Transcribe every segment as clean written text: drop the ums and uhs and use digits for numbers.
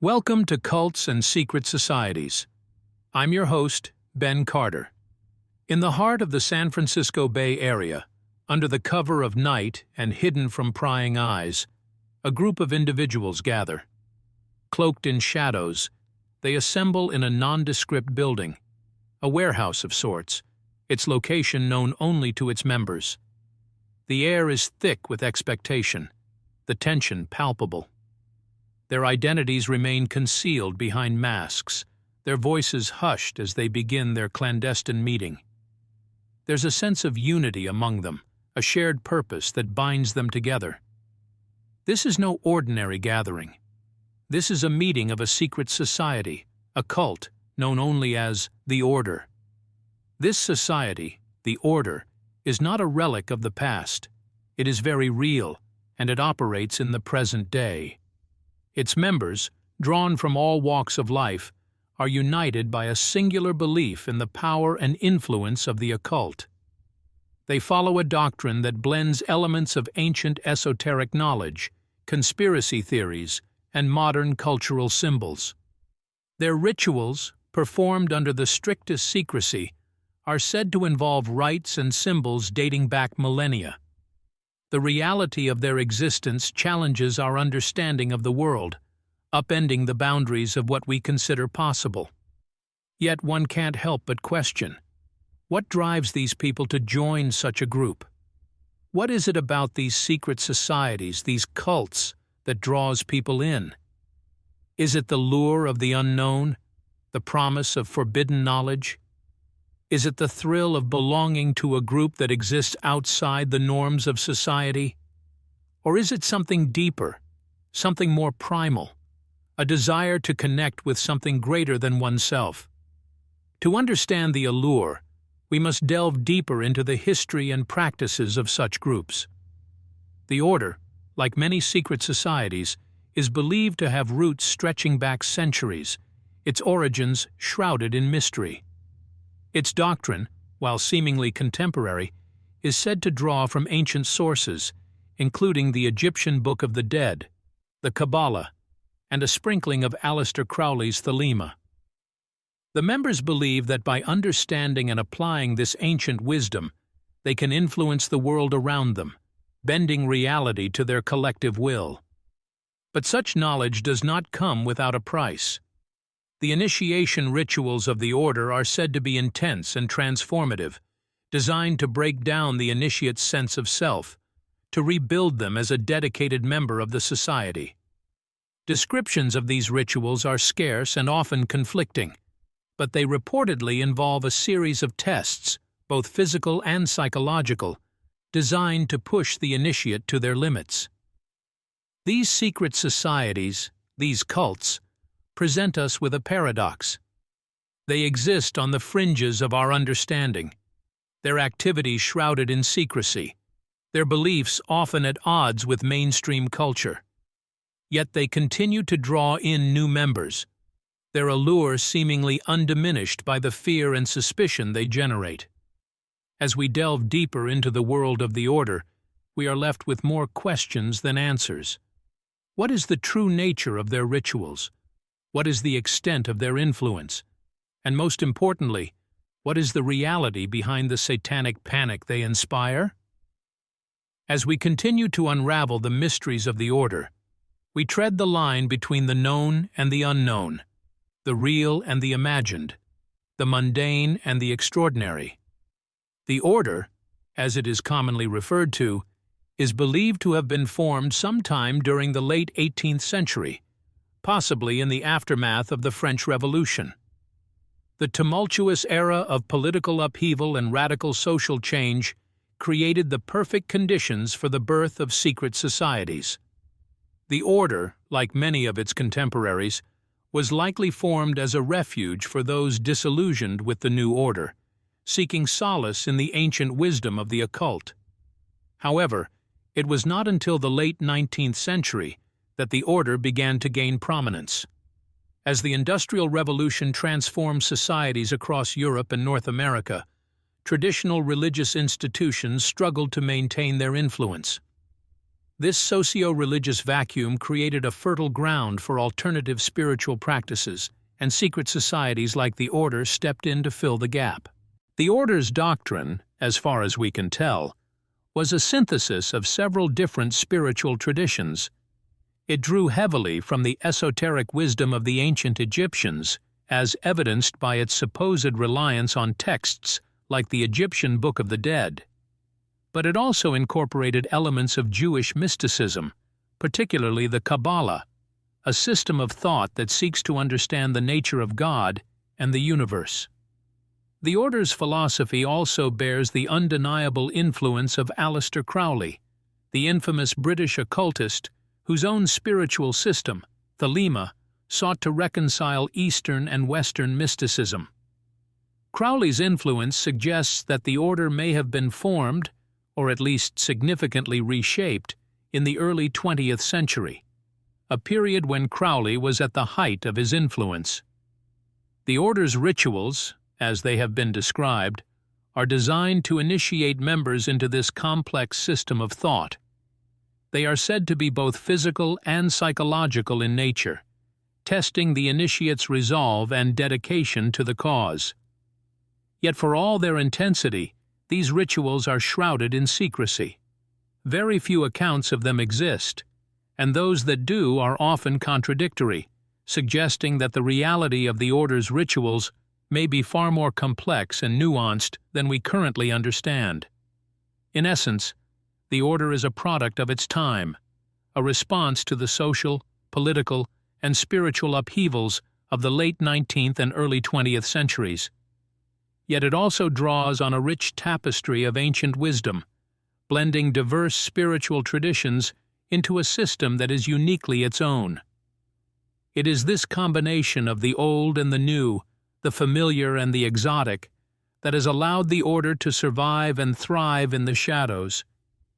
Welcome to Cults and Secret Societies. I'm your host, Ben Carter. In the heart of the San Francisco Bay Area, under the cover of night and hidden from prying eyes, a group of individuals gather. Cloaked in shadows, they assemble in a nondescript building, a warehouse of sorts, its location known only to its members. The air is thick with expectation, the tension palpable. Their identities remain concealed behind masks, their voices hushed as they begin their clandestine meeting. There's a sense of unity among them, a shared purpose that binds them together. This is no ordinary gathering. This is a meeting of a secret society, a cult known only as the Order. This society, the Order, is not a relic of the past. It is very real, and it operates in the present day. Its members, drawn from all walks of life, are united by a singular belief in the power and influence of the occult. They follow a doctrine that blends elements of ancient esoteric knowledge, conspiracy theories, and modern cultural symbols. Their rituals, performed under the strictest secrecy, are said to involve rites and symbols dating back millennia. The reality of their existence challenges our understanding of the world, upending the boundaries of what we consider possible. Yet one can't help but question, what drives these people to join such a group? What is it about these secret societies, these cults, that draws people in? Is it the lure of the unknown, the promise of forbidden knowledge? Is it the thrill of belonging to a group that exists outside the norms of society? Or is it something deeper, something more primal, a desire to connect with something greater than oneself? To understand the allure, we must delve deeper into the history and practices of such groups. The Order, like many secret societies, is believed to have roots stretching back centuries, its origins shrouded in mystery. Its doctrine, while seemingly contemporary, is said to draw from ancient sources, including the Egyptian Book of the Dead, the Kabbalah, and a sprinkling of Aleister Crowley's Thelema. The members believe that by understanding and applying this ancient wisdom, they can influence the world around them, bending reality to their collective will. But such knowledge does not come without a price. The initiation rituals of the Order are said to be intense and transformative, designed to break down the initiate's sense of self, to rebuild them as a dedicated member of the society. Descriptions of these rituals are scarce and often conflicting, but they reportedly involve a series of tests, both physical and psychological, designed to push the initiate to their limits. These secret societies, these cults, present us with a paradox. They exist on the fringes of our understanding, their activities shrouded in secrecy, their beliefs often at odds with mainstream culture. Yet they continue to draw in new members, their allure seemingly undiminished by the fear and suspicion they generate. As we delve deeper into the world of the Order, we are left with more questions than answers. What is the true nature of their rituals? What is the extent of their influence? And most importantly, what is the reality behind the satanic panic they inspire? As we continue to unravel the mysteries of the Order, we tread the line between the known and the unknown, the real and the imagined, the mundane and the extraordinary. The Order, as it is commonly referred to, is believed to have been formed sometime during the late 18th century, possibly in the aftermath of the French Revolution. The tumultuous era of political upheaval and radical social change created the perfect conditions for the birth of secret societies. The Order, like many of its contemporaries, was likely formed as a refuge for those disillusioned with the new order, seeking solace in the ancient wisdom of the occult. However, it was not until the late 19th century that the Order began to gain prominence. As the Industrial Revolution transformed societies across Europe and North America, traditional religious institutions struggled to maintain their influence. This socio-religious vacuum created a fertile ground for alternative spiritual practices, and secret societies like the Order stepped in to fill the gap. The Order's doctrine, as far as we can tell, was a synthesis of several different spiritual traditions. It drew heavily from the esoteric wisdom of the ancient Egyptians, as evidenced by its supposed reliance on texts like the Egyptian Book of the Dead. But it also incorporated elements of Jewish mysticism, particularly the Kabbalah, a system of thought that seeks to understand the nature of God and the universe. The Order's philosophy also bears the undeniable influence of Aleister Crowley, the infamous British occultist whose own spiritual system, Thelema, sought to reconcile Eastern and Western mysticism. Crowley's influence suggests that the Order may have been formed, or at least significantly reshaped, in the early 20th century, a period when Crowley was at the height of his influence. The Order's rituals, as they have been described, are designed to initiate members into this complex system of thought. They are said to be both physical and psychological in nature, testing the initiate's resolve and dedication to the cause. Yet for all their intensity, these rituals are shrouded in secrecy. Very few accounts of them exist, and those that do are often contradictory, suggesting that the reality of the Order's rituals may be far more complex and nuanced than we currently understand. In essence, the Order is a product of its time, a response to the social, political, and spiritual upheavals of the late 19th and early 20th centuries. Yet it also draws on a rich tapestry of ancient wisdom, blending diverse spiritual traditions into a system that is uniquely its own. It is this combination of the old and the new, the familiar and the exotic, that has allowed the Order to survive and thrive in the shadows,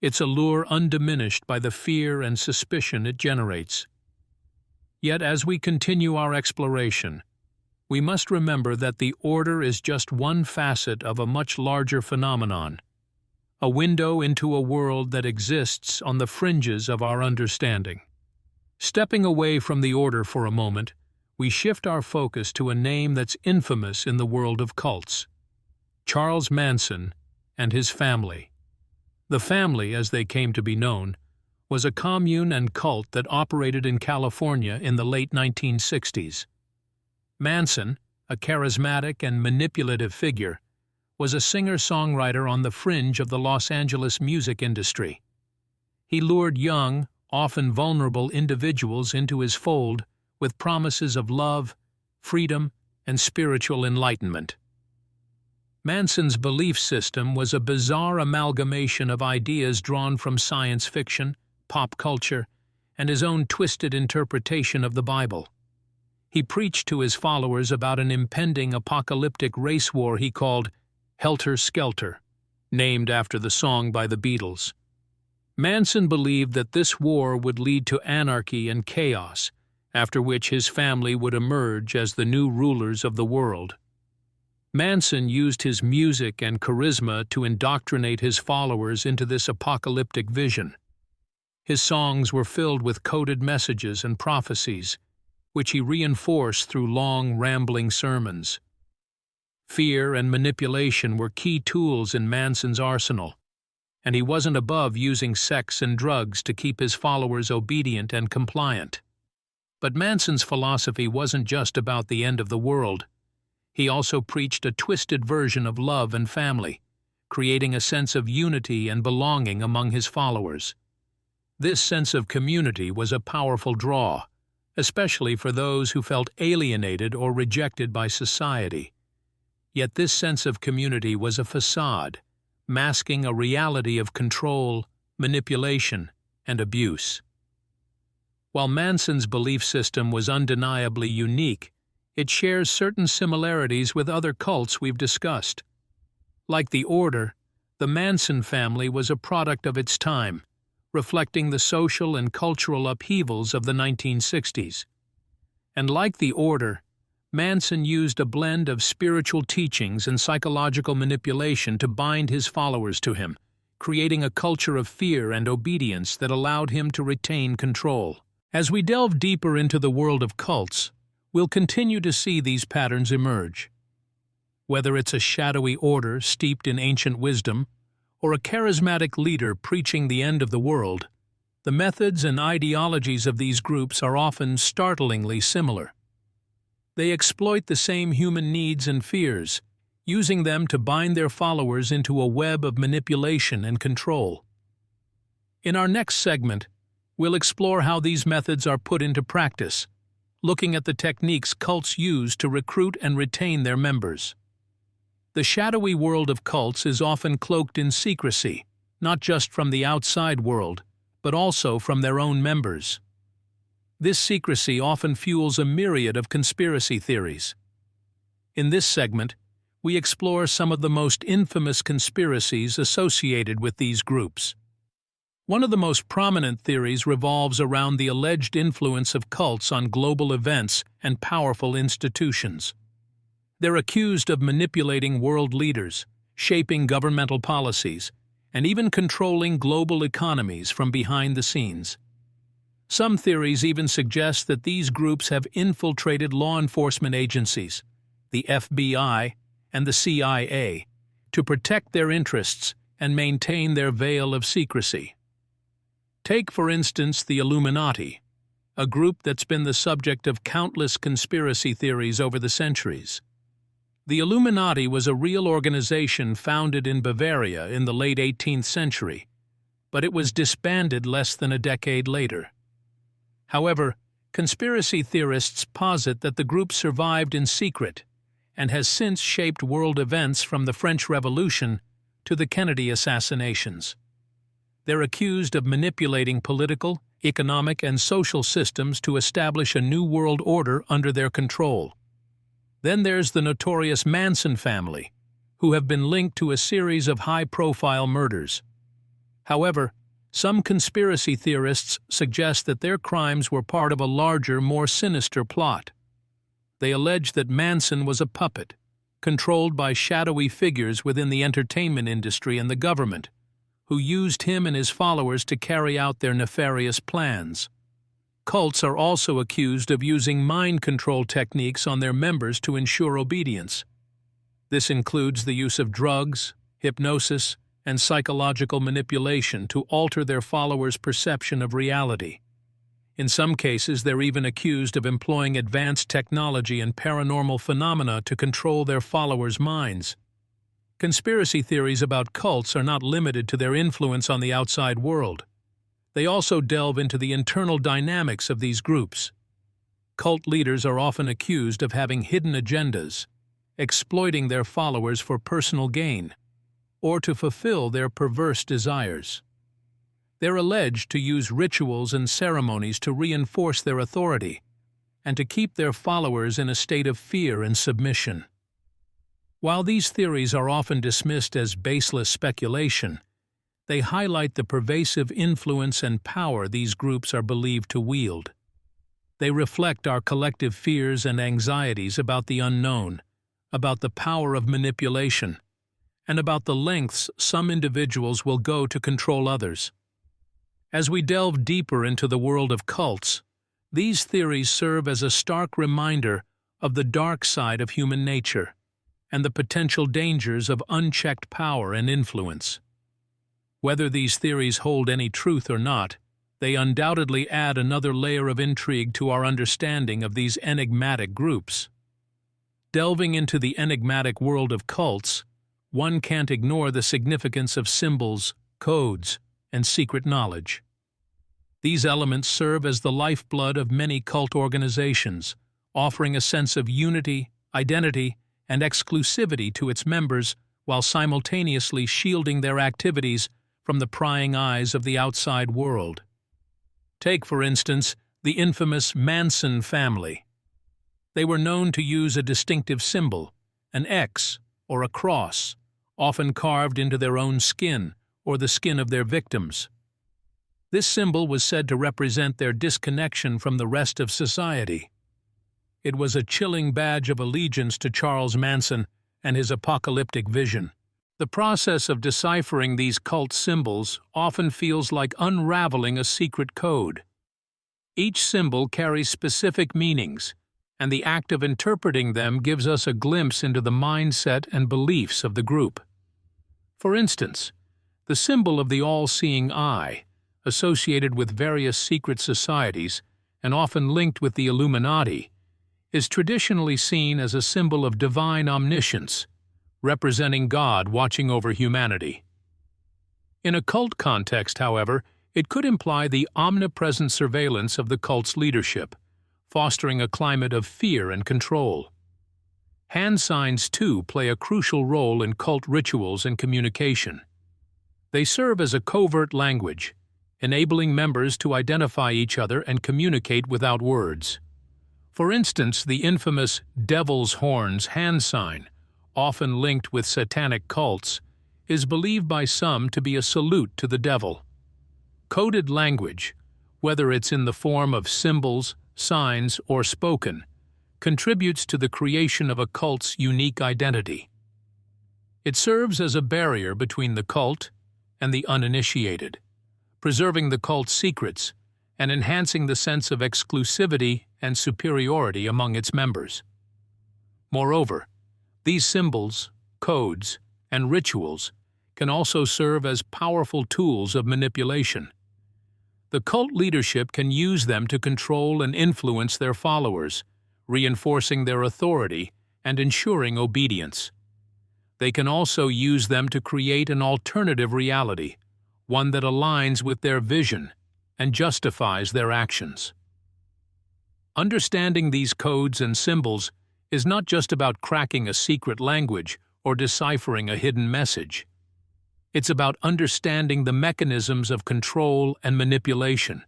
its allure undiminished by the fear and suspicion it generates. Yet as we continue our exploration, we must remember that the Order is just one facet of a much larger phenomenon, a window into a world that exists on the fringes of our understanding. Stepping away from the Order for a moment, we shift our focus to a name that's infamous in the world of cults: Charles Manson and his family. The family, as they came to be known, was a commune and cult that operated in California in the late 1960s. Manson, a charismatic and manipulative figure, was a singer-songwriter on the fringe of the Los Angeles music industry. He lured young, often vulnerable individuals into his fold with promises of love, freedom, and spiritual enlightenment. Manson's belief system was a bizarre amalgamation of ideas drawn from science fiction, pop culture, and his own twisted interpretation of the Bible. He preached to his followers about an impending apocalyptic race war he called Helter Skelter, named after the song by the Beatles. Manson believed that this war would lead to anarchy and chaos, after which his family would emerge as the new rulers of the world. Manson used his music and charisma to indoctrinate his followers into this apocalyptic vision. His songs were filled with coded messages and prophecies, which he reinforced through long, rambling sermons. Fear and manipulation were key tools in Manson's arsenal, and he wasn't above using sex and drugs to keep his followers obedient and compliant. But Manson's philosophy wasn't just about the end of the world. He also preached a twisted version of love and family, creating a sense of unity and belonging among his followers. This sense of community was a powerful draw, especially for those who felt alienated or rejected by society. Yet this sense of community was a facade, masking a reality of control, manipulation, and abuse. While Manson's belief system was undeniably unique, it shares certain similarities with other cults we've discussed. Like the Order, the Manson family was a product of its time, reflecting the social and cultural upheavals of the 1960s. And like the Order, Manson used a blend of spiritual teachings and psychological manipulation to bind his followers to him, creating a culture of fear and obedience that allowed him to retain control. As we delve deeper into the world of cults, we'll continue to see these patterns emerge. Whether it's a shadowy order steeped in ancient wisdom, or a charismatic leader preaching the end of the world, the methods and ideologies of these groups are often startlingly similar. They exploit the same human needs and fears, using them to bind their followers into a web of manipulation and control. In our next segment, we'll explore how these methods are put into practice, looking at the techniques cults use to recruit and retain their members. The shadowy world of cults is often cloaked in secrecy, not just from the outside world, but also from their own members. This secrecy often fuels a myriad of conspiracy theories. In this segment, we explore some of the most infamous conspiracies associated with these groups. One of the most prominent theories revolves around the alleged influence of cults on global events and powerful institutions. They're accused of manipulating world leaders, shaping governmental policies, and even controlling global economies from behind the scenes. Some theories even suggest that these groups have infiltrated law enforcement agencies, the FBI and the CIA, to protect their interests and maintain their veil of secrecy. Take, for instance, the Illuminati, a group that's been the subject of countless conspiracy theories over the centuries. The Illuminati was a real organization founded in Bavaria in the late 18th century, but it was disbanded less than a decade later. However, conspiracy theorists posit that the group survived in secret and has since shaped world events from the French Revolution to the Kennedy assassinations. They're accused of manipulating political, economic, and social systems to establish a new world order under their control. Then there's the notorious Manson family, who have been linked to a series of high-profile murders. However, some conspiracy theorists suggest that their crimes were part of a larger, more sinister plot. They allege that Manson was a puppet, controlled by shadowy figures within the entertainment industry and the government, who used him and his followers to carry out their nefarious plans. Cults are also accused of using mind control techniques on their members to ensure obedience. This includes the use of drugs, hypnosis, and psychological manipulation to alter their followers' perception of reality. In some cases, they're even accused of employing advanced technology and paranormal phenomena to control their followers' minds. Conspiracy theories about cults are not limited to their influence on the outside world. They also delve into the internal dynamics of these groups. Cult leaders are often accused of having hidden agendas, exploiting their followers for personal gain, or to fulfill their perverse desires. They're alleged to use rituals and ceremonies to reinforce their authority and to keep their followers in a state of fear and submission. While these theories are often dismissed as baseless speculation, they highlight the pervasive influence and power these groups are believed to wield. They reflect our collective fears and anxieties about the unknown, about the power of manipulation, and about the lengths some individuals will go to control others. As we delve deeper into the world of cults, these theories serve as a stark reminder of the dark side of human nature and the potential dangers of unchecked power and influence. Whether these theories hold any truth or not, they undoubtedly add another layer of intrigue to our understanding of these enigmatic groups. Delving into the enigmatic world of cults, one can't ignore the significance of symbols, codes, and secret knowledge. These elements serve as the lifeblood of many cult organizations, offering a sense of unity, identity, and exclusivity to its members while simultaneously shielding their activities from the prying eyes of the outside world. Take, for instance, the infamous Manson family. They were known to use a distinctive symbol, an X or a cross, often carved into their own skin or the skin of their victims. This symbol was said to represent their disconnection from the rest of society. It was a chilling badge of allegiance to Charles Manson and his apocalyptic vision. The process of deciphering these cult symbols often feels like unraveling a secret code. Each symbol carries specific meanings, and the act of interpreting them gives us a glimpse into the mindset and beliefs of the group. For instance, the symbol of the all-seeing eye, associated with various secret societies and often linked with the Illuminati, is traditionally seen as a symbol of divine omniscience, representing God watching over humanity. In a cult context, however, it could imply the omnipresent surveillance of the cult's leadership, fostering a climate of fear and control. Hand signs, too, play a crucial role in cult rituals and communication. They serve as a covert language, enabling members to identify each other and communicate without words. For instance, the infamous Devil's Horns hand sign, often linked with satanic cults, is believed by some to be a salute to the devil. Coded language, whether it's in the form of symbols, signs, or spoken, contributes to the creation of a cult's unique identity. It serves as a barrier between the cult and the uninitiated, preserving the cult's secrets and enhancing the sense of exclusivity and superiority among its members. Moreover, these symbols, codes, and rituals can also serve as powerful tools of manipulation. The cult leadership can use them to control and influence their followers, reinforcing their authority and ensuring obedience. They can also use them to create an alternative reality, one that aligns with their vision and justifies their actions. Understanding these codes and symbols is not just about cracking a secret language or deciphering a hidden message. It's about understanding the mechanisms of control and manipulation,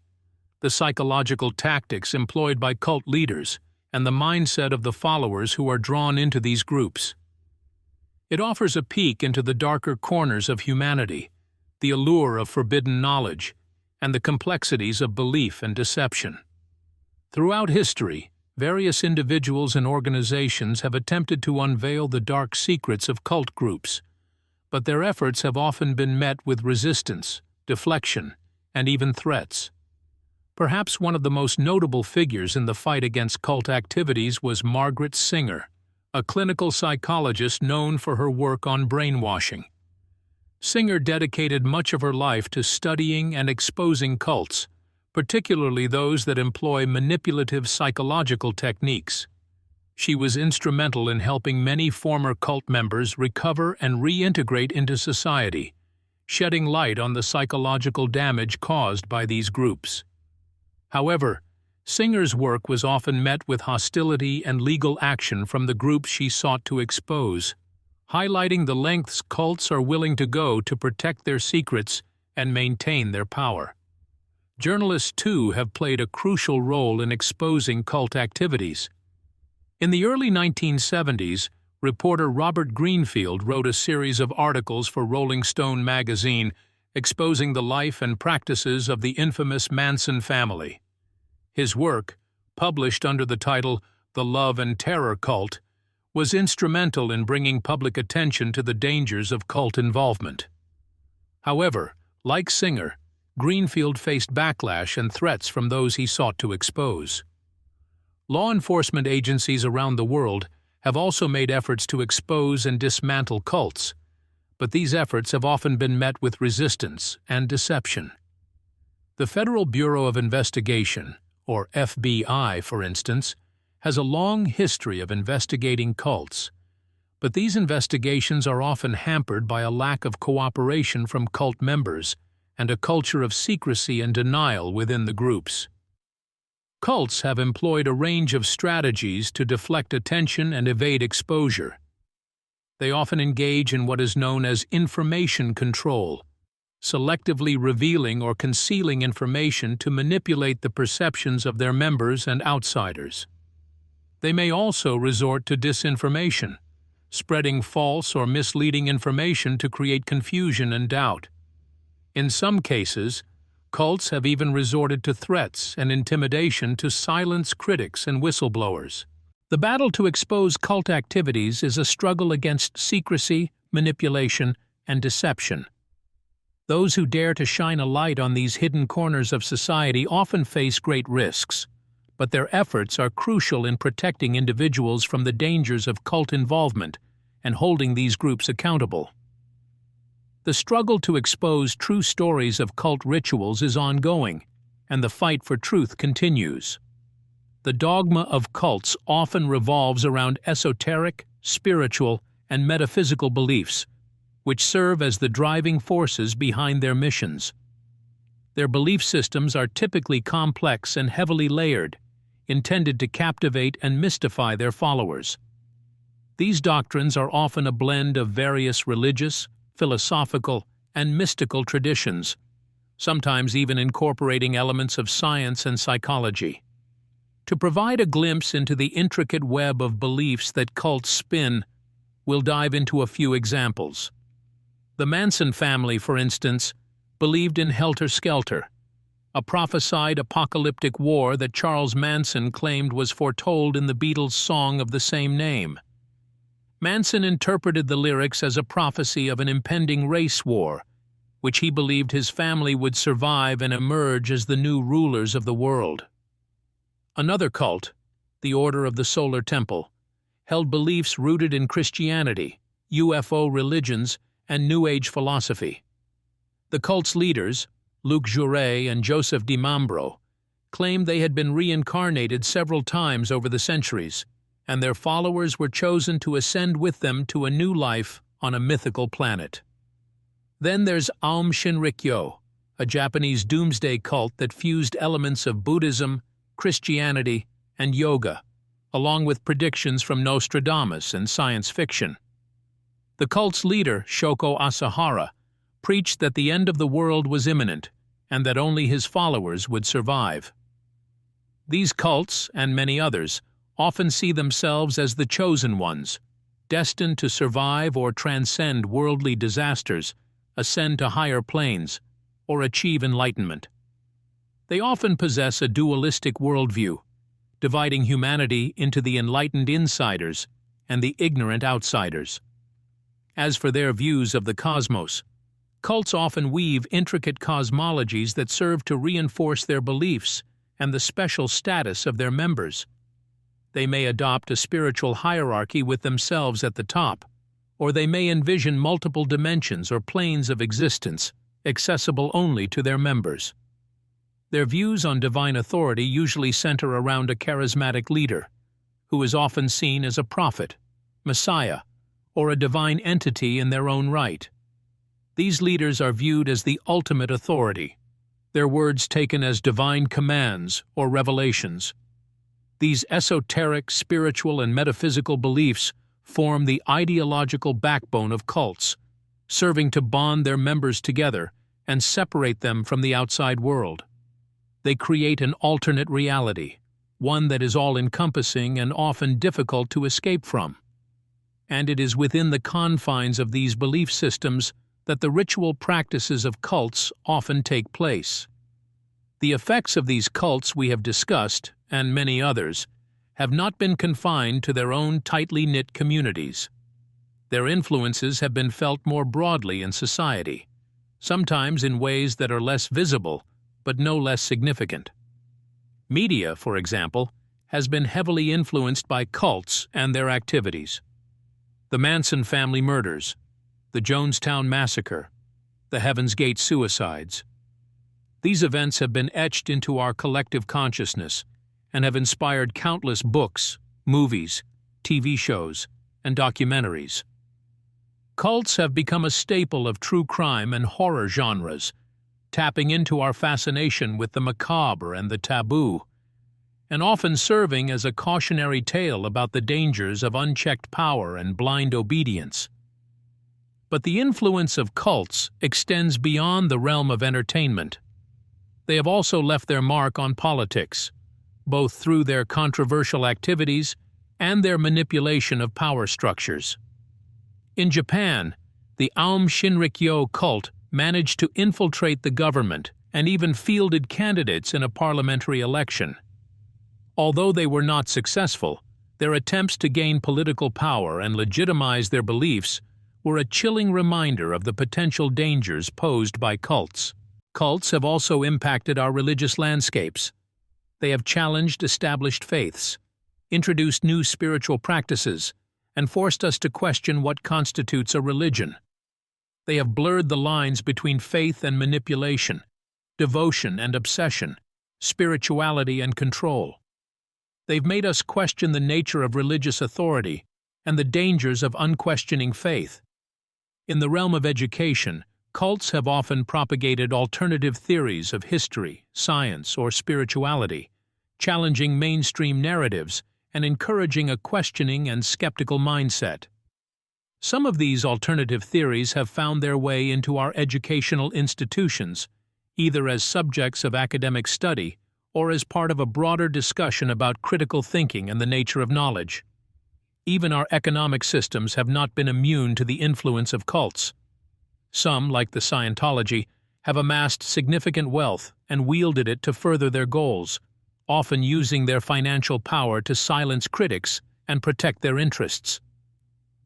the psychological tactics employed by cult leaders, and the mindset of the followers who are drawn into these groups. It offers a peek into the darker corners of humanity, the allure of forbidden knowledge, and the complexities of belief and deception. Throughout history, various individuals and organizations have attempted to unveil the dark secrets of cult groups, but their efforts have often been met with resistance, deflection, and even threats. Perhaps one of the most notable figures in the fight against cult activities was Margaret Singer, a clinical psychologist known for her work on brainwashing. Singer dedicated much of her life to studying and exposing cults, particularly those that employ manipulative psychological techniques. She was instrumental in helping many former cult members recover and reintegrate into society, shedding light on the psychological damage caused by these groups. However, Singer's work was often met with hostility and legal action from the groups she sought to expose, highlighting the lengths cults are willing to go to protect their secrets and maintain their power. Journalists, too, have played a crucial role in exposing cult activities. In the early 1970s, reporter Robert Greenfield wrote a series of articles for Rolling Stone magazine exposing the life and practices of the infamous Manson family. His work, published under the title The Love and Terror Cult, was instrumental in bringing public attention to the dangers of cult involvement. However, like Singer, Greenfield faced backlash and threats from those he sought to expose. Law enforcement agencies around the world have also made efforts to expose and dismantle cults, but these efforts have often been met with resistance and deception. The Federal Bureau of Investigation, or FBI, for instance, has a long history of investigating cults, but these investigations are often hampered by a lack of cooperation from cult members and a culture of secrecy and denial within the groups. Cults have employed a range of strategies to deflect attention and evade exposure. They often engage in what is known as information control, selectively revealing or concealing information to manipulate the perceptions of their members and outsiders. They may also resort to disinformation, spreading false or misleading information to create confusion and doubt. In some cases, cults have even resorted to threats and intimidation to silence critics and whistleblowers. The battle to expose cult activities is a struggle against secrecy, manipulation, and deception. Those who dare to shine a light on these hidden corners of society often face great risks, but their efforts are crucial in protecting individuals from the dangers of cult involvement and holding these groups accountable. The struggle to expose true stories of cult rituals is ongoing, and the fight for truth continues. The dogma of cults often revolves around esoteric, spiritual, and metaphysical beliefs, which serve as the driving forces behind their missions. Their belief systems are typically complex and heavily layered, intended to captivate and mystify their followers. These doctrines are often a blend of various religious, philosophical, and mystical traditions, sometimes even incorporating elements of science and psychology. To provide a glimpse into the intricate web of beliefs that cults spin, we'll dive into a few examples. The Manson family, for instance, believed in helter-skelter, a prophesied apocalyptic war that Charles Manson claimed was foretold in the Beatles' song of the same name. Manson interpreted the lyrics as a prophecy of an impending race war, which he believed his family would survive and emerge as the new rulers of the world. Another cult, the Order of the Solar Temple, held beliefs rooted in Christianity, UFO religions, and New Age philosophy. The cult's leaders, Luc Jouret and Joseph DiMambro, claimed they had been reincarnated several times over the centuries, and their followers were chosen to ascend with them to a new life on a mythical planet. Then there's Aum Shinrikyo, a Japanese doomsday cult that fused elements of Buddhism, Christianity, and yoga, along with predictions from Nostradamus and science fiction. The cult's leader, Shoko Asahara, preached that the end of the world was imminent and that only his followers would survive. These cults, and many others, often see themselves as the chosen ones, destined to survive or transcend worldly disasters, ascend to higher planes, or achieve enlightenment. They often possess a dualistic worldview, dividing humanity into the enlightened insiders and the ignorant outsiders. As for their views of the cosmos, cults often weave intricate cosmologies that serve to reinforce their beliefs and the special status of their members. They may adopt a spiritual hierarchy with themselves at the top, or they may envision multiple dimensions or planes of existence, accessible only to their members. Their views on divine authority usually center around a charismatic leader, who is often seen as a prophet, messiah, or a divine entity in their own right. These leaders are viewed as the ultimate authority, their words taken as divine commands or revelations. These esoteric, spiritual, and metaphysical beliefs form the ideological backbone of cults, serving to bond their members together and separate them from the outside world. They create an alternate reality, one that is all-encompassing and often difficult to escape from. And it is within the confines of these belief systems that the ritual practices of cults often take place. The effects of these cults we have discussed, and many others, have not been confined to their own tightly knit communities. Their influences have been felt more broadly in society, sometimes in ways that are less visible but no less significant. Media, for example, has been heavily influenced by cults and their activities. The Manson family murders, the Jonestown Massacre, the Heaven's Gate suicides. These events have been etched into our collective consciousness and have inspired countless books, movies, TV shows, and documentaries. Cults have become a staple of true crime and horror genres, tapping into our fascination with the macabre and the taboo, and often serving as a cautionary tale about the dangers of unchecked power and blind obedience. But the influence of cults extends beyond the realm of entertainment. They have also left their mark on politics, both through their controversial activities and their manipulation of power structures. In Japan, the Aum Shinrikyo cult managed to infiltrate the government and even fielded candidates in a parliamentary election. Although they were not successful, their attempts to gain political power and legitimize their beliefs were a chilling reminder of the potential dangers posed by cults. Cults have also impacted our religious landscapes. They have challenged established faiths, introduced new spiritual practices, and forced us to question what constitutes a religion. They have blurred the lines between faith and manipulation, devotion and obsession, spirituality and control. They've made us question the nature of religious authority and the dangers of unquestioning faith. In the realm of education, cults have often propagated alternative theories of history, science, or spirituality, challenging mainstream narratives and encouraging a questioning and skeptical mindset. Some of these alternative theories have found their way into our educational institutions, either as subjects of academic study or as part of a broader discussion about critical thinking and the nature of knowledge. Even our economic systems have not been immune to the influence of cults. Some, like the Scientology, have amassed significant wealth and wielded it to further their goals, often using their financial power to silence critics and protect their interests.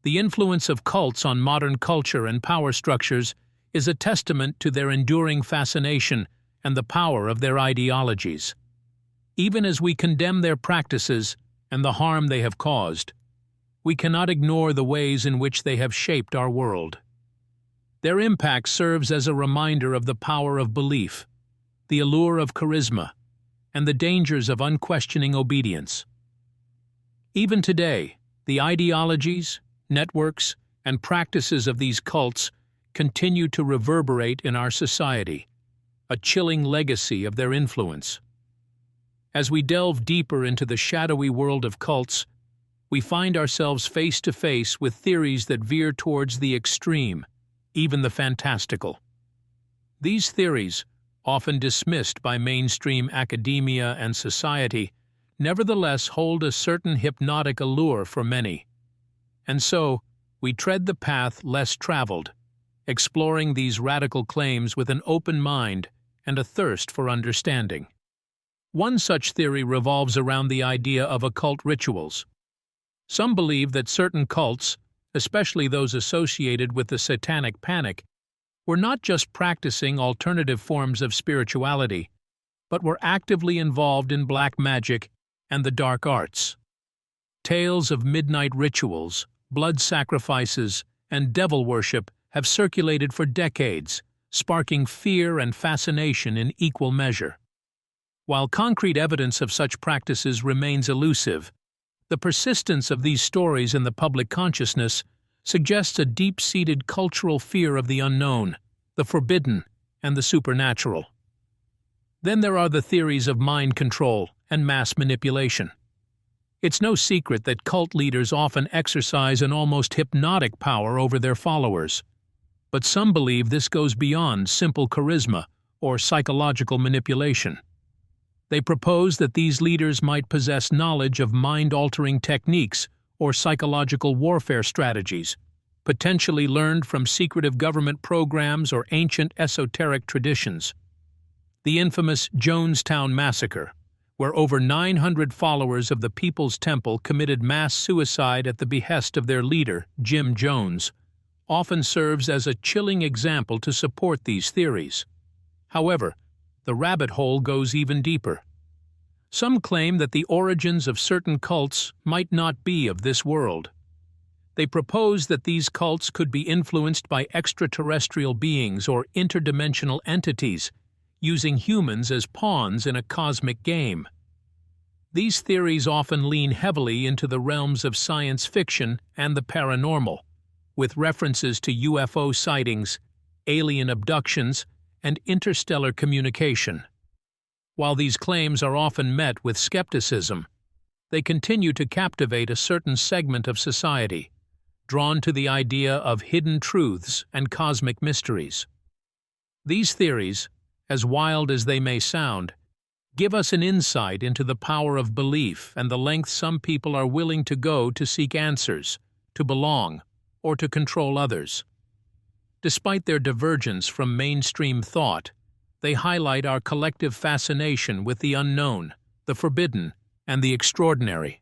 The influence of cults on modern culture and power structures is a testament to their enduring fascination and the power of their ideologies. Even as we condemn their practices and the harm they have caused, we cannot ignore the ways in which they have shaped our world. Their impact serves as a reminder of the power of belief, the allure of charisma, and the dangers of unquestioning obedience. Even today, the ideologies, networks, and practices of these cults continue to reverberate in our society, a chilling legacy of their influence. As we delve deeper into the shadowy world of cults, we find ourselves face to face with theories that veer towards the extreme, even the fantastical. These theories, often dismissed by mainstream academia and society, nevertheless hold a certain hypnotic allure for many. And so, we tread the path less traveled, exploring these radical claims with an open mind and a thirst for understanding. One such theory revolves around the idea of occult rituals. Some believe that certain cults, especially those associated with the Satanic Panic, were not just practicing alternative forms of spirituality, but were actively involved in black magic and the dark arts. Tales of midnight rituals, blood sacrifices, and devil worship have circulated for decades, sparking fear and fascination in equal measure. While concrete evidence of such practices remains elusive, the persistence of these stories in the public consciousness suggests a deep-seated cultural fear of the unknown, the forbidden, and the supernatural. Then there are the theories of mind control and mass manipulation. It's no secret that cult leaders often exercise an almost hypnotic power over their followers. But some believe this goes beyond simple charisma or psychological manipulation. They propose that these leaders might possess knowledge of mind-altering techniques or psychological warfare strategies, potentially learned from secretive government programs or ancient esoteric traditions. The infamous Jonestown Massacre, where over 900 followers of the People's Temple committed mass suicide at the behest of their leader, Jim Jones, often serves as a chilling example to support these theories. However, the rabbit hole goes even deeper. Some claim that the origins of certain cults might not be of this world. They propose that these cults could be influenced by extraterrestrial beings or interdimensional entities, using humans as pawns in a cosmic game. These theories often lean heavily into the realms of science fiction and the paranormal, with references to UFO sightings, alien abductions, and interstellar communication. While these claims are often met with skepticism, they continue to captivate a certain segment of society, drawn to the idea of hidden truths and cosmic mysteries. These theories, as wild as they may sound, give us an insight into the power of belief and the lengths some people are willing to go to seek answers, to belong, or to control others. Despite their divergence from mainstream thought, they highlight our collective fascination with the unknown, the forbidden, and the extraordinary.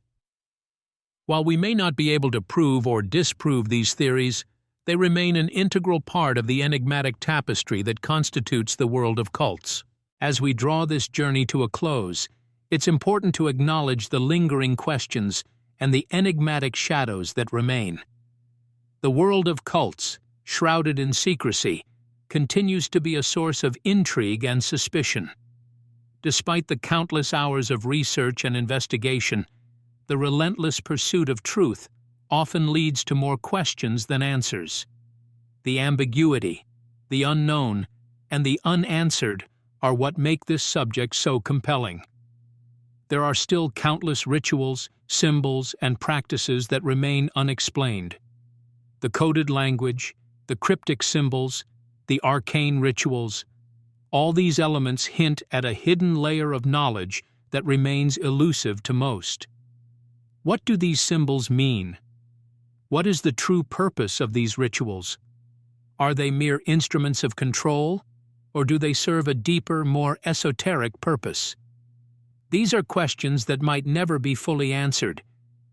While we may not be able to prove or disprove these theories, They remain an integral part of the enigmatic tapestry that constitutes the world of cults. As we draw this journey to a close, it's important to acknowledge the lingering questions and the enigmatic shadows that remain. The world of cults, shrouded in secrecy, continues to be a source of intrigue and suspicion. Despite the countless hours of research and investigation, the relentless pursuit of truth often leads to more questions than answers. The ambiguity, the unknown, and the unanswered are what make this subject so compelling. There are still countless rituals, symbols, and practices that remain unexplained. The coded language, the cryptic symbols, the arcane rituals, all these elements hint at a hidden layer of knowledge that remains elusive to most. What do these symbols mean? What is the true purpose of these rituals? Are they mere instruments of control, or do they serve a deeper, more esoteric purpose? These are questions that might never be fully answered,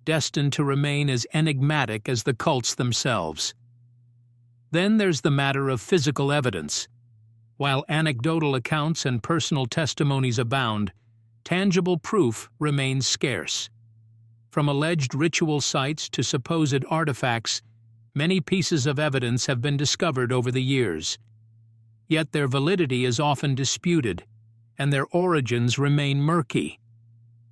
destined to remain as enigmatic as the cults themselves. Then there's the matter of physical evidence. While anecdotal accounts and personal testimonies abound, tangible proof remains scarce. From alleged ritual sites to supposed artifacts, many pieces of evidence have been discovered over the years. Yet their validity is often disputed, and their origins remain murky.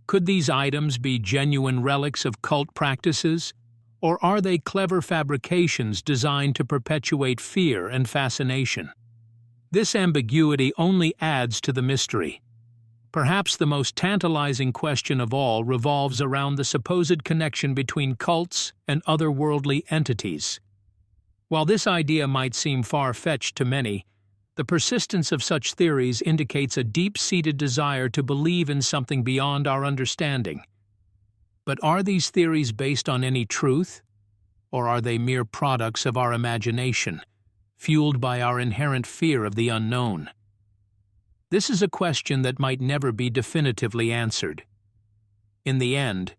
Could these items be genuine relics of cult practices, or are they clever fabrications designed to perpetuate fear and fascination? This ambiguity only adds to the mystery. Perhaps the most tantalizing question of all revolves around the supposed connection between cults and otherworldly entities. While this idea might seem far-fetched to many, the persistence of such theories indicates a deep-seated desire to believe in something beyond our understanding. But are these theories based on any truth, or are they mere products of our imagination, fueled by our inherent fear of the unknown? This is a question that might never be definitively answered. In the end,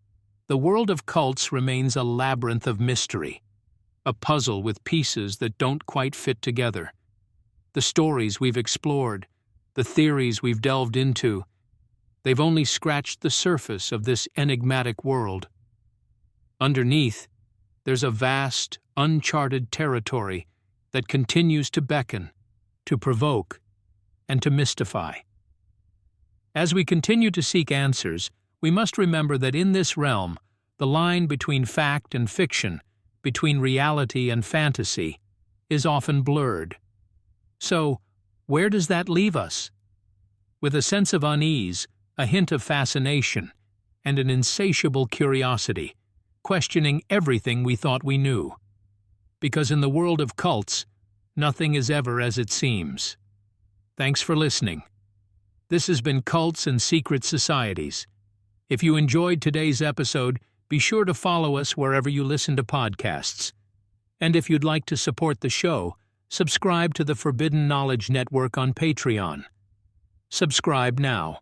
the world of cults remains a labyrinth of mystery, a puzzle with pieces that don't quite fit together. The stories we've explored, the theories we've delved into, they've only scratched the surface of this enigmatic world. Underneath, there's a vast, uncharted territory that continues to beckon, to provoke, and to mystify. As we continue to seek answers, we must remember that in this realm, the line between fact and fiction, between reality and fantasy, is often blurred. So, where does that leave us? With a sense of unease, a hint of fascination, and an insatiable curiosity, questioning everything we thought we knew. Because in the world of cults, nothing is ever as it seems. Thanks for listening. This has been Cults and Secret Societies. If you enjoyed today's episode, be sure to follow us wherever you listen to podcasts. And if you'd like to support the show, subscribe to the Forbidden Knowledge Network on Patreon. Subscribe now.